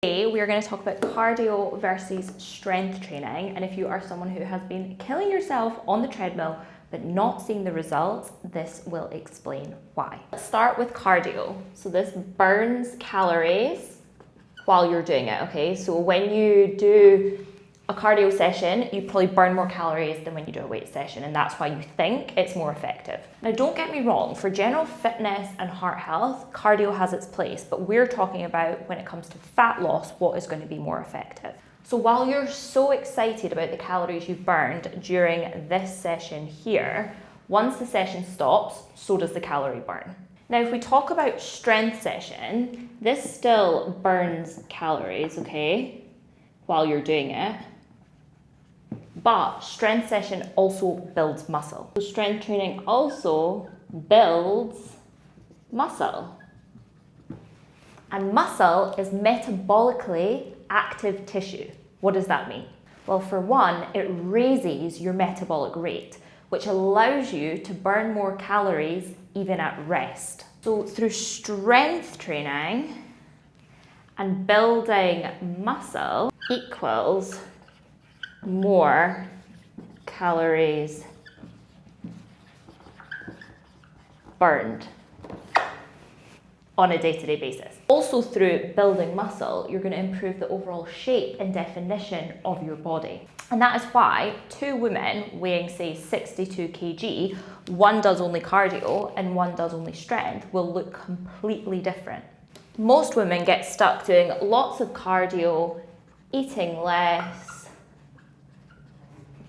Today we are going to talk about cardio versus strength training, and if you are someone who has been killing yourself on the treadmill but not seeing the results, this will explain why. Let's start with cardio. So this burns calories while you're doing it, okay? So when you do a cardio session, you probably burn more calories than when you do a weight session, and that's why you think it's more effective. Now, don't get me wrong, for general fitness and heart health, cardio has its place, but we're talking about when it comes to fat loss, what is going to be more effective. So while you're so excited about the calories you've burned during this session here, once the session stops, so does the calorie burn. Now, if we talk about strength session, this still burns calories, okay, while you're doing it. But strength session also builds muscle. So strength training also builds muscle. And muscle is metabolically active tissue. What does that mean? Well, for one, it raises your metabolic rate, which allows you to burn more calories even at rest. So through strength training and building muscle equals more calories burned on a day-to-day basis. Also, through building muscle, you're going to improve the overall shape and definition of your body. And that is why two women weighing, say, 62 kg, one does only cardio and one does only strength, will look completely different. Most women get stuck doing lots of cardio, eating less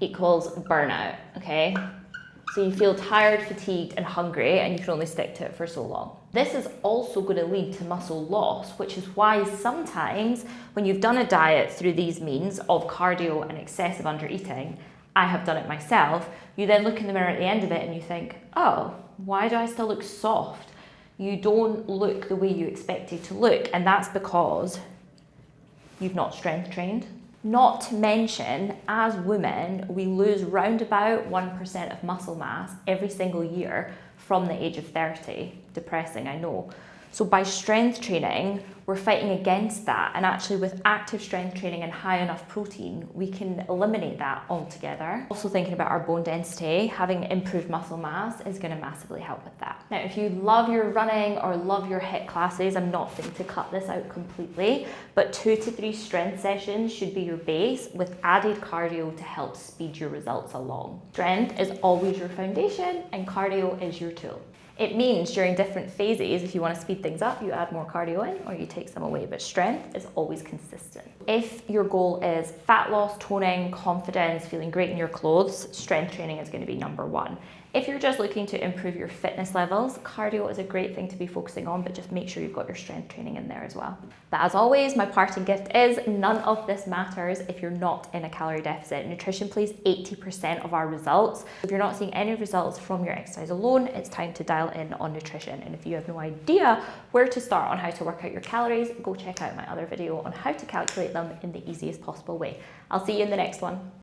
equals burnout, okay? So you feel tired, fatigued, and hungry, and you can only stick to it for so long. This is also going to lead to muscle loss, which is why sometimes when you've done a diet through these means of cardio and excessive undereating, I have done it myself, you then look in the mirror at the end of it and you think, oh, why do I still look soft? You don't look the way you expected to look, and that's because you've not strength trained. Not to mention, as women, we lose round about 1% of muscle mass every single year from the age of 30. Depressing, I know. So by strength training, we're fighting against that, and actually with active strength training and high enough protein, we can eliminate that altogether. Also thinking about our bone density, having improved muscle mass is going to massively help with that. Now, if you love your running or love your HIIT classes, I'm not saying to cut this out completely, but 2 to 3 strength sessions should be your base with added cardio to help speed your results along. Strength is always your foundation and cardio is your tool. It means during different phases, if you want to speed things up, you add more cardio in or you take some away, but strength is always consistent. If your goal is fat loss, toning, confidence, feeling great in your clothes, strength training is going to be number 1. If you're just looking to improve your fitness levels, cardio is a great thing to be focusing on, but just make sure you've got your strength training in there as well. But as always, my parting gift is none of this matters if you're not in a calorie deficit. Nutrition plays 80% of our results. If you're not seeing any results from your exercise alone, it's time to dial in on nutrition. And if you have no idea where to start on how to work out your calories, go check out my other video on how to calculate them in the easiest possible way. I'll see you in the next one.